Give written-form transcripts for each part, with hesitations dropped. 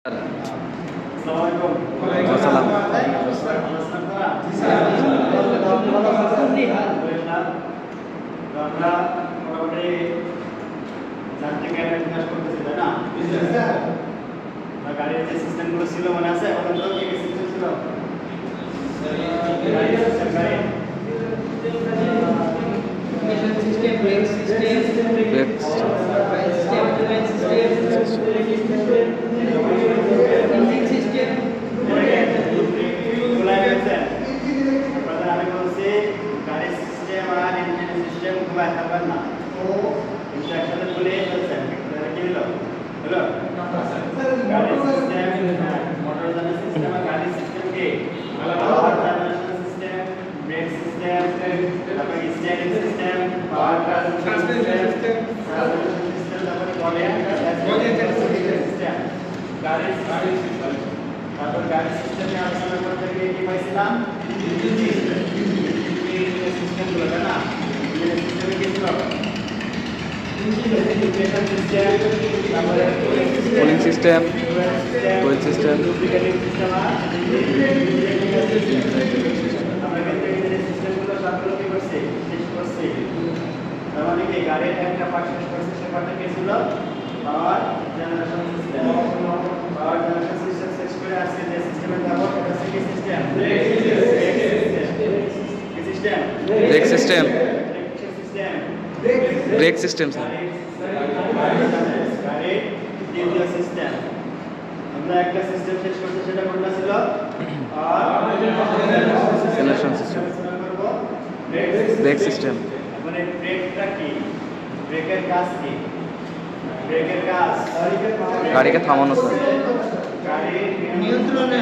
আমরা মোটামুটি যান্ত্রিক বিকাশ করতেছি, তাই না? গাড়ির যে সিস্টেমগুলো ছিল মনে আছে? এখন তো কি সিস্টেম ছিল? গাড়ি সিস্টেমে আলোচনা করতে গিয়ে কি পাইছিলাম? সিস্টেমগুলো, তাই না? সিস্টেমে কি ছিল? কুলিং সিস্টেম, ফুয়েল সিস্টেম, সিস্টেমগুলো সবগুলো কি করছে? শেষ করছে। তার মানে কি গাড়ির একটা পার্ট শেষ করছে, সে পার্টটা কি ছিল? পাওয়ার জেনারেশন সিস্টেম। পাওয়ার জেনারেশন সিস্টেম শেষ করে আজকে যে সিস্টেমে যাব এটা হচ্ছে কি system? Brake system, brake system sir. গাড়ির দ্বিতীয় সিস্টেম আমরা একটা সিস্টেম শেষ করতে, সেটা কোনটা ছিল? Generation system, brake system. মানে ব্রেকটা কি? ব্রেকের কাজ কি? ব্রেকের কাজ গাড়িকে থামানো স্যার, গাড়ির নিয়ন্ত্রণে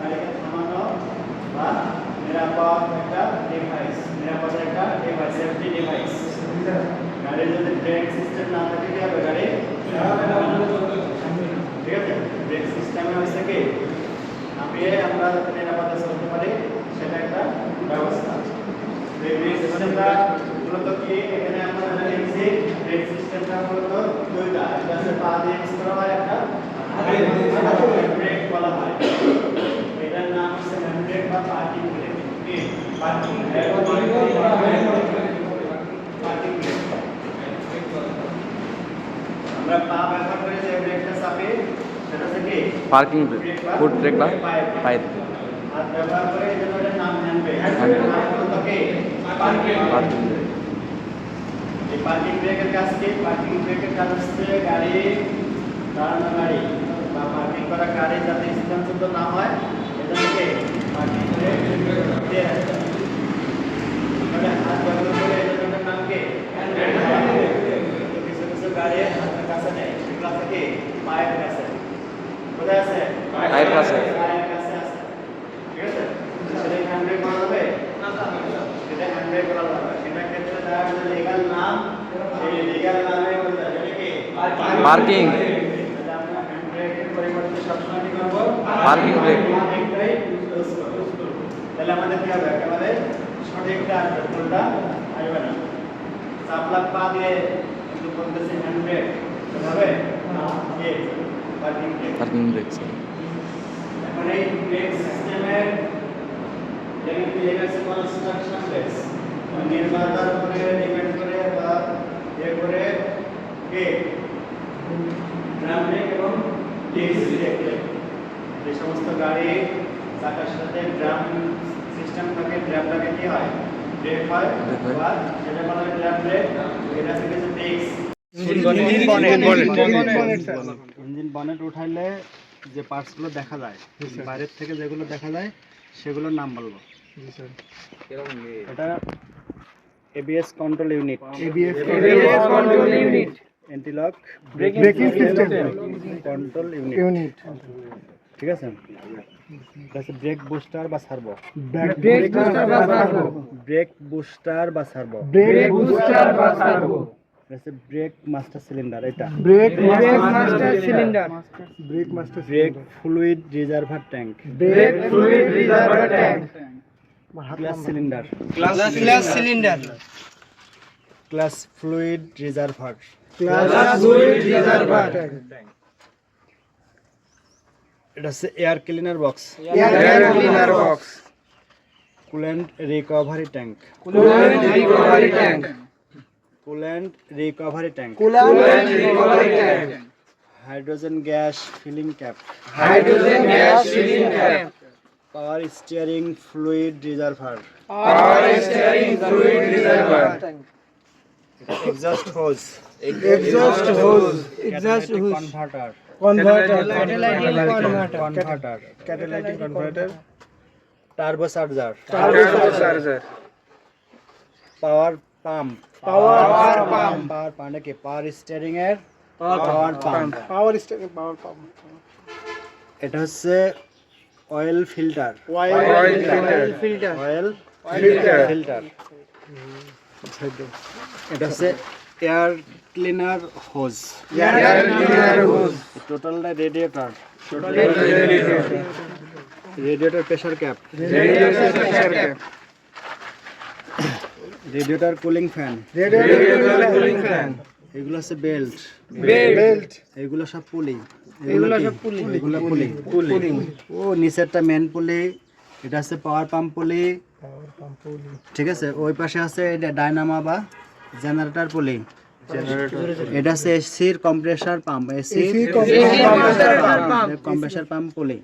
গাড়িকে থামানো বা নিরাপদ একটা ডিভাইস, নিরাপদ একটা ডিভাইস, সেফটি ডিভাইস। গাড়ির যদি ব্রেক সিস্টেম না থাকে কি হবে? গাড়ি ঠিক আছে। ব্রেক সিস্টেমে হচ্ছে কি নামিয়ে আমরা যাতে নিরাপদে চলতে পারি সেটা একটা ব্যবস্থা। ব্রেক সিস্টেমটা মূলত কি এখানে আমরা লিখছি ব্রেক সিস্টেমটা মূলত দুইটা, একটা হচ্ছে পা দিয়ে ইউজ করা হয়, একটা ব্রেক বলা হয়। এটার নাম হচ্ছে হ্যান্ড ব্রেক বা পার্কিং ব্রেক। কি পার্কিং ব্রেক? আমরা পা ব্যবহার করে যে ব্রেকটা চাপি সেটা হচ্ছে কি পার্কিং ব্রেক, ফুট ব্রেক বা পাইপ। হাত ব্যবহার করে এই জন্য এটার নাম হ্যান্ড ব্রেক। Parking break. এই পার্কিং ব্রেকের কাজ কি? পার্কিং ব্রেকের কাজ হচ্ছে গাড়ি দাঁড়ানো গাড়ি বা পার্কিং করা গাড়ি যাতে স্থানচ্যুত না হয় এজন্য কি পার্কিং ব্রেক দিয়ে রাখতে হয়। মানে হাত ব্যবহার করে এই জন্য নাম কি হ্যান্ড ব্রেক। কিছু কিছু গাড়ি হাতের কাছে নেই, সেগুলো আছে কি পায়ের কাছে। কোথায় আছে? পায়ের কাছে। পায়ের কাছে আছে, ঠিক আছে। সেটা হ্যান্ড ব্রেক করা যাবে না? সেটা হ্যান্ড ব্রেক করা যাবে। সেটা ক্ষেত্রে তার যে লিগ্যাল নাম, সেই লিগ্যাল নামে বলতে হবে কি পার্কিং। তাহলে আমরা হ্যান্ড ব্রেকের পরিবর্তে সবসময় কি করব? Parking break. পার্কিংটাই ইউজ করব। তাহলে আমাদের কি হবে? একেবারে সঠিকটা আসবে, ভুলটা আসবে না। চাপলা পা দিয়ে কিন্তু বলতেছে হ্যান্ড ব্রেক, হবে কি parking break. Parking break sir. এখন এই ব্রেক সিস্টেমের লেগেছে কনস্ট্রাকশন বেস, নির্মাতার উপরে ডিপেন্ড করে বা এ করে কে ড্রাম ব্রেক এবং ডিস্ক ব্রেক। যে সমস্ত গাড়ি চাকার সাথে ড্রাম সিস্টেম থাকে, ড্রামটাকে কি হয়? ব্রেক হয় বা যেটা বলা হয় ড্রাম ব্রেক। এটা থেকে যে ডিস্ক ইঞ্জিন বনেট উঠাইলে যে পার্টসগুলো দেখা যায়, বাইরের থেকে যেগুলো দেখা যায় সেগুলোর নাম বলবো। এটা ABS control unit, anti lock braking system control unit, ঠিক আছে। তারপরে ব্রেক বুস্টার বা সার্ভো, ব্রেক বুস্টার বা সার্ভো, ব্রেক মাস্টার সিলিন্ডার, এটা brake fluid reservoir tank, clutch cylinder, clutch fluid reservoir, এটা হচ্ছে air cleaner box, air cleaner box, coolant recovery tank, coolant recovery tank, coolant recovery tank, coolant recovery tank, hydrogen gas filling cap, hydrogen gas filling cap, power steering fluid reservoir, power steering fluid reservoir, exhaust hose, exhaust hose, converter, catalytic converter, turbo charger, turbo charger, power pump, power pump, power মানে কি power steering এর power pump, power steering power pump, এটা হচ্ছে oil filter, oil filter, oil filter, filter, এটা হচ্ছে air cleaner hose, air cleaner hose, টোটালটা radiator, radiator pressure cap, radiator pressure cap, radiator cooling fan, radiator cooling fan, এগুলো হচ্ছে belt, belt, এগুলো সব পুলি, এগুলো কি? সব পুলি, এগুলো পুলি, পুলি, ও নিচেরটা মেন পুলি, এটা হচ্ছে পাওয়ার পাম্প পুলি, ঠিক আছে। ওই পাশে আছে এটা ডায়নামা বা জেনারেটর পুলি, এটা হচ্ছে এসির compressor pump, AC compressor pump পুলি,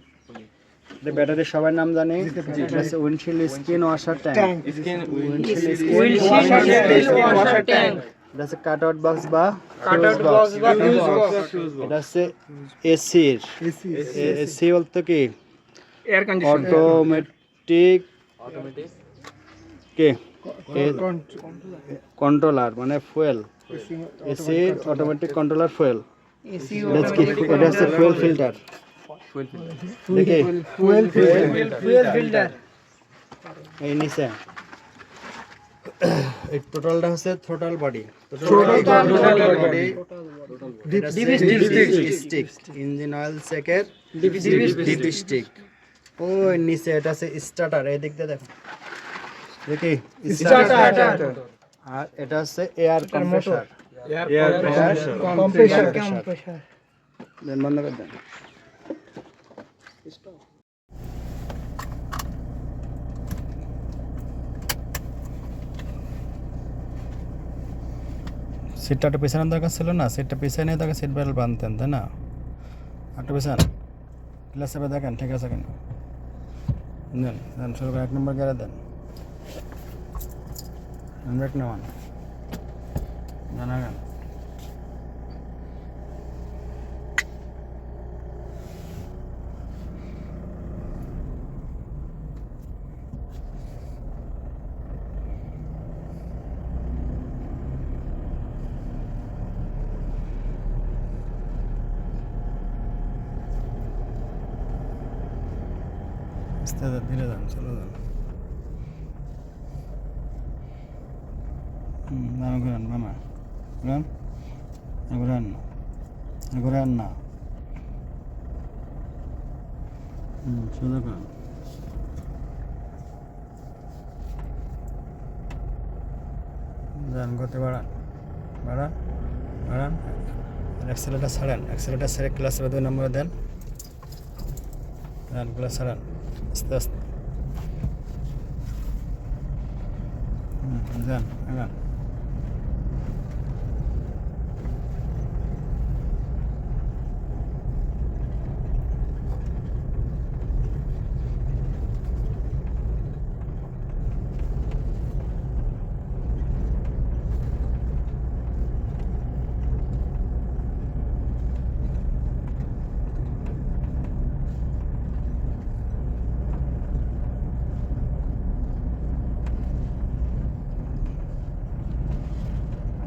এটা ব্যাটারি সবার নাম জানি, এটা হচ্ছে windshield screen washer tank, washer tank, এটা হচ্ছে কাট আউট বক্স বা কাটআউট বক্স বা ফিউজ বক্স, এটা হচ্ছে এসির, এসি বলতে কি এয়ার কন্ডিশনার, অটোমেটিক কে কন্ট্রোলার মানে ফুয়েল, এসির অটোমেটিক কন্ট্রোলার ফুয়েল, এটা হচ্ছে ফুয়েল ফিল্টার, দেখি ফুয়েল ফিল্টার, এই নিচে এই টোটালটা হচ্ছে throttle body, stick, engine oil চেকের ডিপ স্টিক, ওই নিচে এটা আছে স্টার্টার, এই দিক দিয়ে দেখো দেখি স্টার্টার, আর এটা হচ্ছে এয়ার কম্প্রেসার, কম্প্রেসার, দেন বন্ধ করে দেন। সিটটা একটু পেছানোর দরকার ছিল না, সিটটা পিছনে নিয়ে তাকে সিট বেল্ট বাঁধতেন তাই না, একটু পেছান, ক্লাস চেপে দেখেন ঠিক আছে কেন, দেন দেন শুরু করে 1 নম্বর গিয়ারে দেন, ব্রেক নেওয়ান, জানাগান, আস্তে ধীরে যান, চলো যান, বামে ঘুরান, বামে ঘুরান, ঘুরান না, ঘুরান না, সোজা করেন, যান, গতি বাড়ান, বাড়ান, বাড়ান, অ্যাক্সেলেটার ছাড়েন, অ্যাক্সেলেটার ছেড়ে ক্লাস 2 নম্বরে দেন, দেন ক্লাস ছাড়ান আস্তে আস্তে, যান আগান,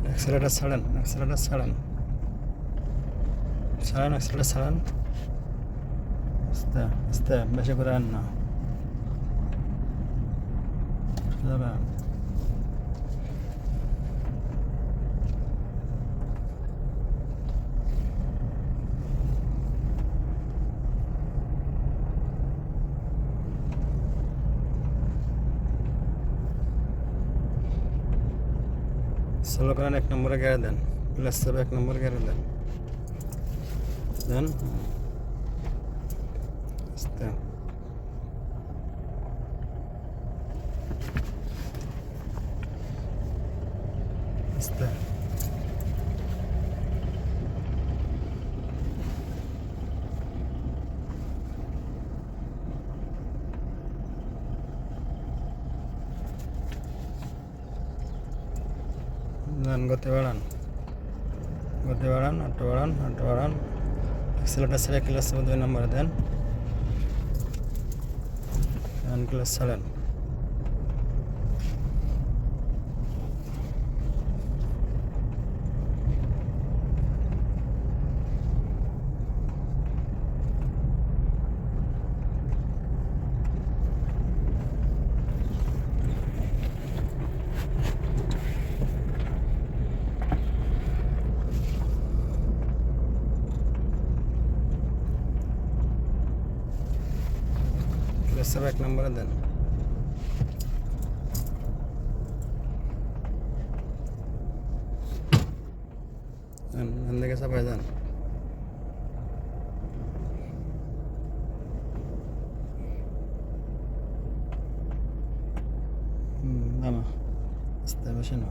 অ্যাক্সেলেটার ছাড়েন, অ্যাক্সেলেটার ছাড়েন, ছাড়েন, অ্যাক্সেলেটার ছাড়েন, আস্তে আস্তে, বেশি করে আন না, স্লো করেন, 1 নম্বরে গিয়ে দেন, প্লাস 1 নম্বরে গিয়ে দেন, দেন আস্তে আস্তে গতি বাড়ান একটু বাড়ান এক্সেলেটার ছেড়ে ক্লাস 2 নম্বরে দেন ক্লাস ছাড়েন ক্লাস 1 নম্বরে দেন দেখে চাপাই যান না আস্তে বেশি না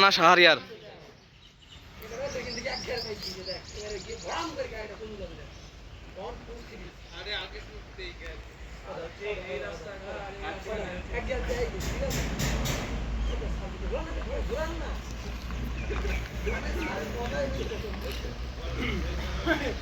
না শাহরিয়ার Hey!